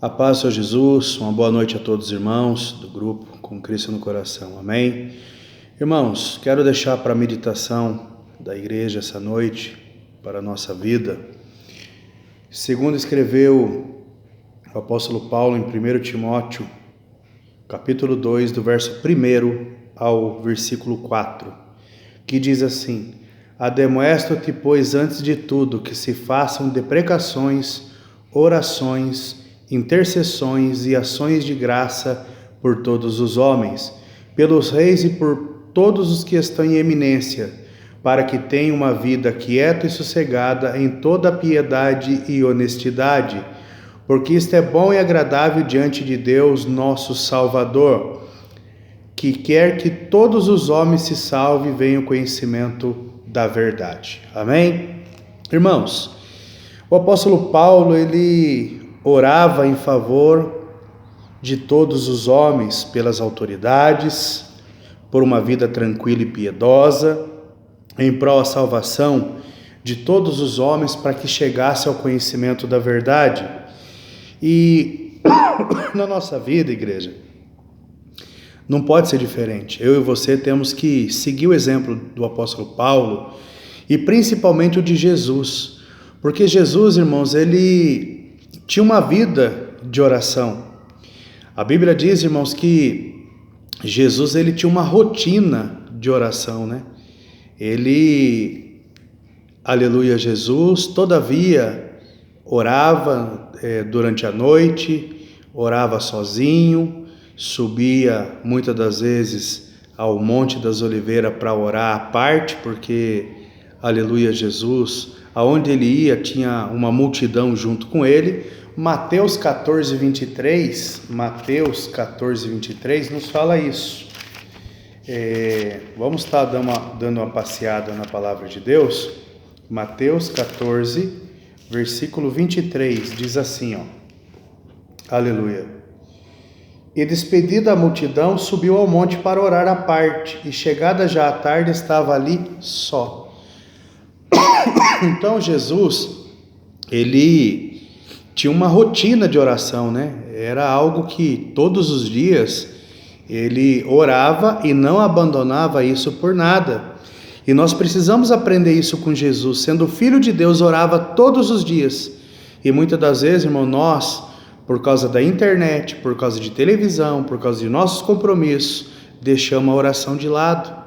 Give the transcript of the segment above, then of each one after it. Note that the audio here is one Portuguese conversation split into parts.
A paz, Senhor Jesus, uma boa noite a todos os irmãos do grupo Com Cristo no Coração, amém? Irmãos, quero deixar para a meditação da igreja essa noite, para a nossa vida, segundo escreveu o apóstolo Paulo em 1 Timóteo, capítulo 2, do verso 1 ao versículo 4, que diz assim: Ademoesto-te, pois, antes de tudo, que se façam deprecações, orações, intercessões e ações de graça por todos os homens, pelos reis e por todos os que estão em eminência, para que tenham uma vida quieta e sossegada em toda piedade e honestidade, porque isto é bom e agradável diante de Deus, nosso Salvador, que quer que todos os homens se salvem e venham ao conhecimento da verdade. Amém? Irmãos, o apóstolo Paulo, ele orava em favor de todos os homens, pelas autoridades, por uma vida tranquila e piedosa, em prol da salvação de todos os homens, para que chegasse ao conhecimento da verdade. E na nossa vida, igreja, não pode ser diferente. Eu e você temos que seguir o exemplo do apóstolo Paulo e principalmente o de Jesus, porque Jesus, irmãos, ele tinha uma vida de oração. A Bíblia diz, irmãos, que Jesus, ele tinha uma rotina de oração, né? Ele, aleluia, Jesus, todavia, orava durante a noite, orava sozinho, subia muitas das vezes ao Monte das Oliveiras para orar à parte, porque, aleluia, Jesus, aonde ele ia tinha uma multidão junto com ele. Mateus 14, 23 nos fala isso. Vamos estar dando uma passeada na palavra de Deus. Mateus 14, versículo 23, diz assim, ó, aleluia. E despedida a multidão, subiu ao monte para orar à parte, e chegada já a tarde, estava ali só. Então Jesus, ele tinha uma rotina de oração, né? Era algo que todos os dias ele orava e não abandonava isso por nada. E nós precisamos aprender isso com Jesus. Sendo filho de Deus, orava todos os dias. E muitas das vezes, irmão, nós, por causa da internet, por causa de televisão, por causa de nossos compromissos, deixamos a oração de lado.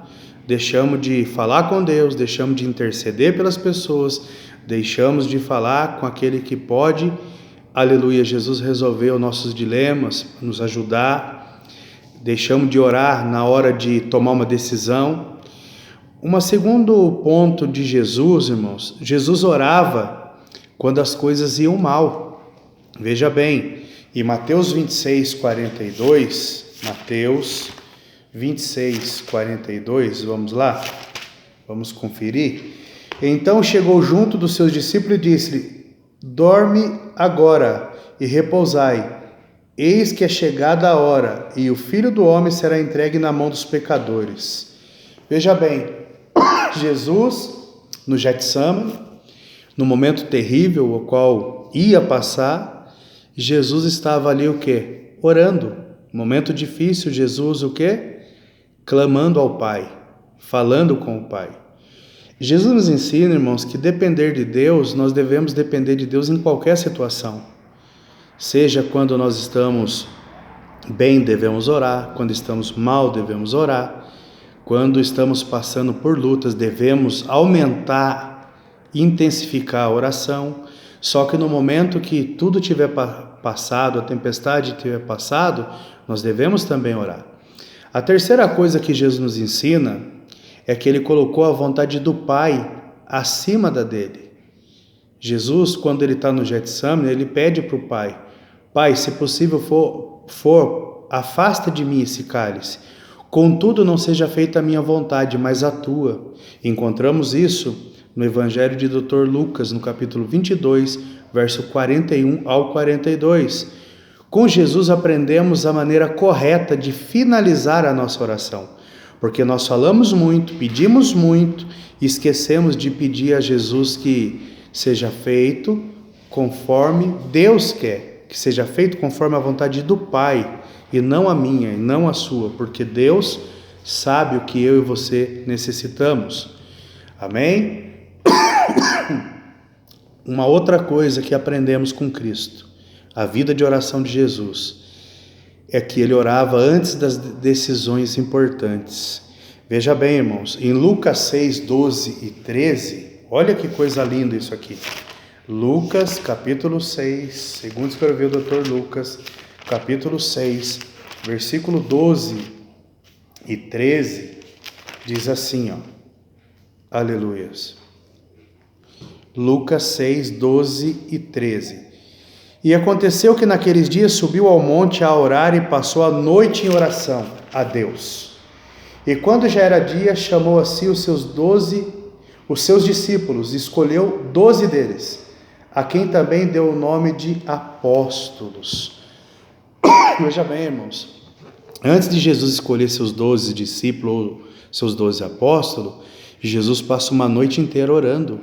Deixamos de falar com Deus, deixamos de interceder pelas pessoas, deixamos de falar com aquele que pode, aleluia, Jesus, resolver os nossos dilemas, nos ajudar. Deixamos de orar na hora de tomar uma decisão. Um segundo ponto de Jesus, irmãos, Jesus orava quando as coisas iam mal. Veja bem, em Mateus 26, 42, Mateus 26, 42, vamos lá? Vamos conferir. Então chegou junto dos seus discípulos e disse-lhe: Dorme agora e repousai. Eis que é chegada a hora, e o Filho do Homem será entregue na mão dos pecadores. Veja bem, Jesus, no Getsemane, no momento terrível o qual ia passar, Jesus estava ali o quê? Orando. Momento difícil, Jesus o quê? Clamando ao Pai, falando com o Pai. Jesus nos ensina, irmãos, que depender de Deus, nós devemos depender de Deus em qualquer situação. Seja quando nós estamos bem, devemos orar. Quando estamos mal, devemos orar. Quando estamos passando por lutas, devemos aumentar, intensificar a oração. Só que no momento que tudo tiver passado, a tempestade tiver passado, nós devemos também orar. A terceira coisa que Jesus nos ensina é que ele colocou a vontade do Pai acima da dele. Jesus, quando ele está no Getsemane, ele pede para o Pai: Pai, se possível for, afasta de mim esse cálice. Contudo, não seja feita a minha vontade, mas a tua. Encontramos isso no Evangelho de Dr. Lucas, no capítulo 22, verso 41 ao 42. Com Jesus aprendemos a maneira correta de finalizar a nossa oração, porque nós falamos muito, pedimos muito e esquecemos de pedir a Jesus que seja feito conforme Deus quer que seja feito conforme a vontade do Pai, e não a minha, e não a sua, porque Deus sabe o que eu e você necessitamos. Amém? Uma outra coisa que aprendemos com Cristo, a vida de oração de Jesus, é que ele orava antes das decisões importantes. Veja bem, irmãos, em Lucas 6, 12 e 13, olha que coisa linda isso aqui. Lucas, capítulo 6, segundo escreveu o Dr. Lucas, capítulo 6, versículo 12 e 13, diz assim, ó, aleluias. Lucas 6, 12 e 13. E aconteceu que naqueles dias subiu ao monte a orar e passou a noite em oração a Deus. E quando já era dia, chamou a si os seus discípulos, escolheu 12 deles, a quem também deu o nome de apóstolos. Veja bem, irmãos, antes de Jesus escolher seus 12 discípulos, seus 12 apóstolos, Jesus passa uma noite inteira orando.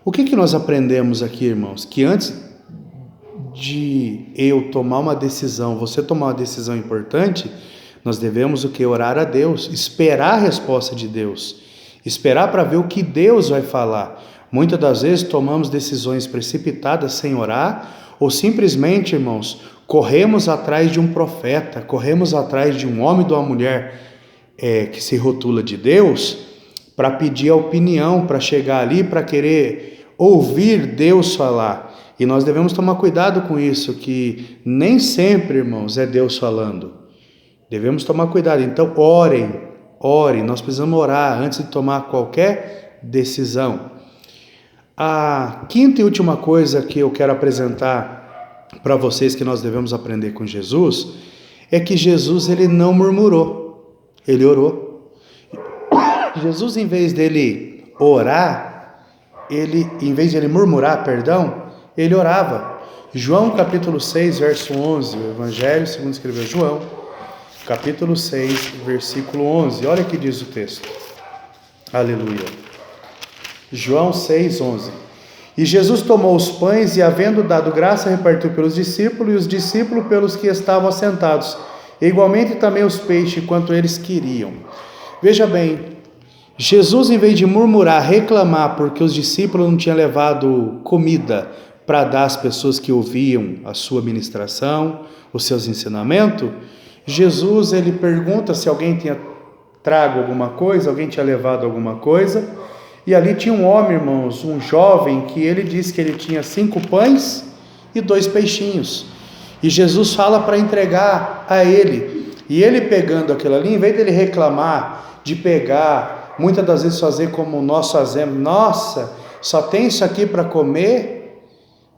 O que nós aprendemos aqui, irmãos? Que antes de eu tomar uma decisão, você tomar uma decisão importante, nós devemos o que? Orar a Deus, esperar a resposta de Deus, esperar para ver o que Deus vai falar. Muitas das vezes tomamos decisões precipitadas sem orar, ou simplesmente, irmãos, corremos atrás de um profeta, corremos atrás de um homem ou de uma mulher que se rotula de Deus, para pedir a opinião, para chegar ali, para querer ouvir Deus falar. E nós devemos tomar cuidado com isso, que nem sempre, irmãos, é Deus falando. Devemos tomar cuidado. Então, orem. Nós precisamos orar antes de tomar qualquer decisão. A quinta e última coisa que eu quero apresentar para vocês que nós devemos aprender com Jesus é que Jesus, ele não murmurou, ele orou. Jesus, em vez dele murmurar, ele orava. João capítulo 6, verso 11, o Evangelho segundo escreveu João, capítulo 6, versículo 11, olha o que diz o texto, aleluia. João 6, 11. E Jesus tomou os pães e, havendo dado graça, repartiu pelos discípulos, e os discípulos pelos que estavam assentados, e igualmente também os peixes, quanto eles queriam. Veja bem, Jesus, em vez de murmurar, reclamar, porque os discípulos não tinham levado comida para dar às pessoas que ouviam a sua ministração, os seus ensinamentos, Jesus, ele pergunta se alguém tinha trago alguma coisa, alguém tinha levado alguma coisa, e ali tinha um homem, irmãos, um jovem, que ele disse que ele tinha 5 pães e 2 peixinhos, e Jesus fala para entregar a ele, e ele pegando aquilo ali, em vez dele reclamar, de pegar, muitas das vezes fazer como nós fazemos, nossa, só tem isso aqui para comer,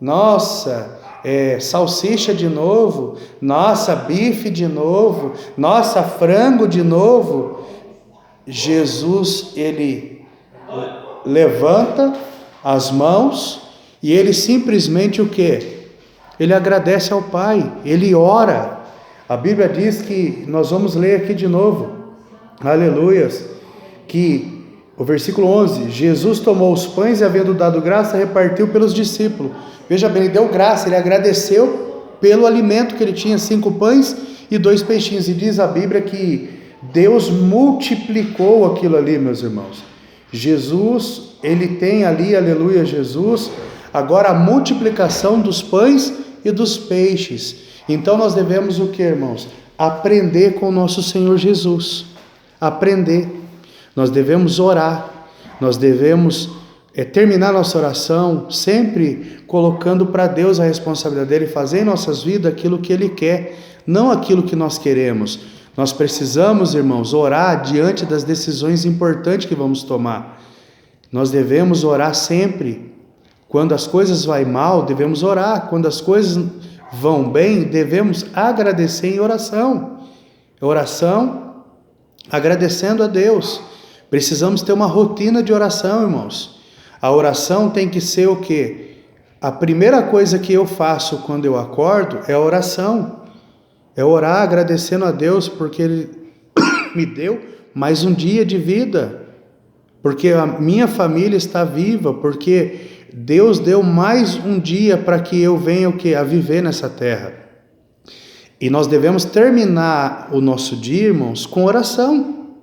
nossa, salsicha de novo, nossa, bife de novo, nossa, frango de novo. Jesus, ele levanta as mãos e ele simplesmente o quê? Ele agradece ao Pai, ele ora. A Bíblia diz que, nós vamos ler aqui de novo, aleluias, que o versículo 11, Jesus tomou os pães e, havendo dado graça, repartiu pelos discípulos. Veja bem, ele deu graça, ele agradeceu pelo alimento que ele tinha, 5 pães e 2 peixinhos. E diz a Bíblia que Deus multiplicou aquilo ali, meus irmãos. Jesus, ele tem ali, aleluia, Jesus, agora a multiplicação dos pães e dos peixes. Então nós devemos o que, irmãos? Aprender com o nosso Senhor Jesus. Aprender. Nós devemos orar. Nós devemos terminar nossa oração sempre colocando para Deus a responsabilidade dele fazer em nossas vidas aquilo que ele quer, não aquilo que nós queremos. Nós precisamos, irmãos, orar diante das decisões importantes que vamos tomar. Nós devemos orar sempre. Quando as coisas vão mal, devemos orar. Quando as coisas vão bem, devemos agradecer em oração. Oração, agradecendo a Deus. Precisamos ter uma rotina de oração, irmãos. A oração tem que ser o quê? A primeira coisa que eu faço quando eu acordo é a oração. É orar agradecendo a Deus porque Ele me deu mais um dia de vida. Porque a minha família está viva, porque Deus deu mais um dia para que eu venha a viver nessa terra. E nós devemos terminar o nosso dia, irmãos, com oração.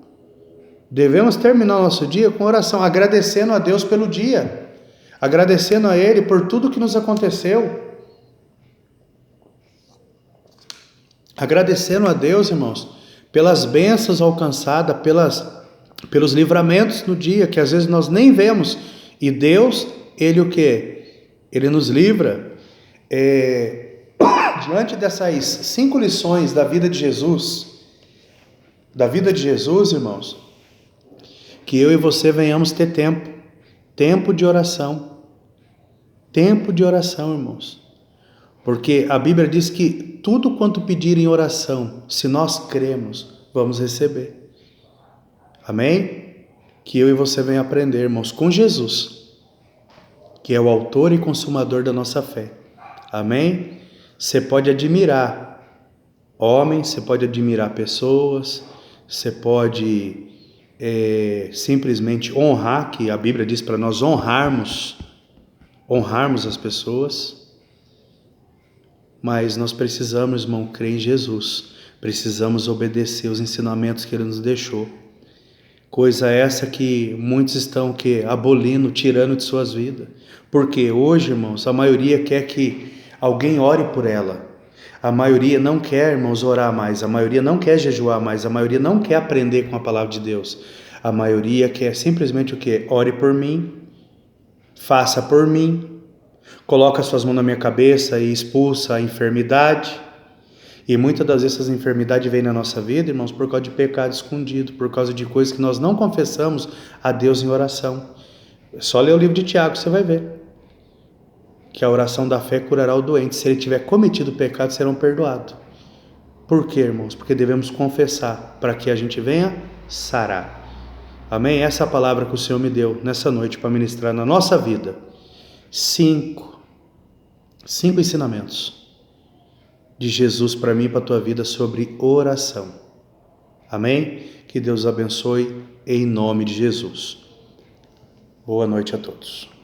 Devemos terminar o nosso dia com oração, agradecendo a Deus pelo dia, agradecendo a Ele por tudo que nos aconteceu. Agradecendo a Deus, irmãos, pelas bênçãos alcançadas, pelos livramentos no dia, que às vezes nós nem vemos. E Deus, Ele o quê? Ele nos livra. Diante dessas 5 lições da vida de Jesus, irmãos, que eu e você venhamos ter tempo de oração, irmãos, porque a Bíblia diz que tudo quanto pedir em oração, se nós cremos, vamos receber. Amém? Que eu e você venham aprender, irmãos, com Jesus, que é o autor e consumador da nossa fé. Amém? Você pode admirar homens, você pode admirar pessoas, você pode simplesmente honrar, que a Bíblia diz para nós honrarmos as pessoas, mas nós precisamos, irmão, crer em Jesus, precisamos obedecer os ensinamentos que Ele nos deixou. Coisa essa que muitos estão abolindo, tirando de suas vidas, porque hoje, irmãos, a maioria quer que alguém ore por ela. A maioria não quer, irmãos, orar mais. A maioria não quer jejuar mais. A maioria não quer aprender com a palavra de Deus. A maioria quer simplesmente o quê? Ore por mim, faça por mim, coloca suas mãos na minha cabeça e expulsa a enfermidade. E muitas das vezes essas enfermidades vêm na nossa vida, irmãos, por causa de pecado escondido, por causa de coisas que nós não confessamos a Deus em oração. É só ler o livro de Tiago, você vai ver que a oração da fé curará o doente. Se ele tiver cometido pecado, serão perdoados. Por quê, irmãos? Porque devemos confessar para que a gente venha sarar. Amém? Essa é a palavra que o Senhor me deu nessa noite para ministrar na nossa vida. 5 ensinamentos de Jesus para mim e para a tua vida sobre oração. Amém? Que Deus abençoe em nome de Jesus. Boa noite a todos.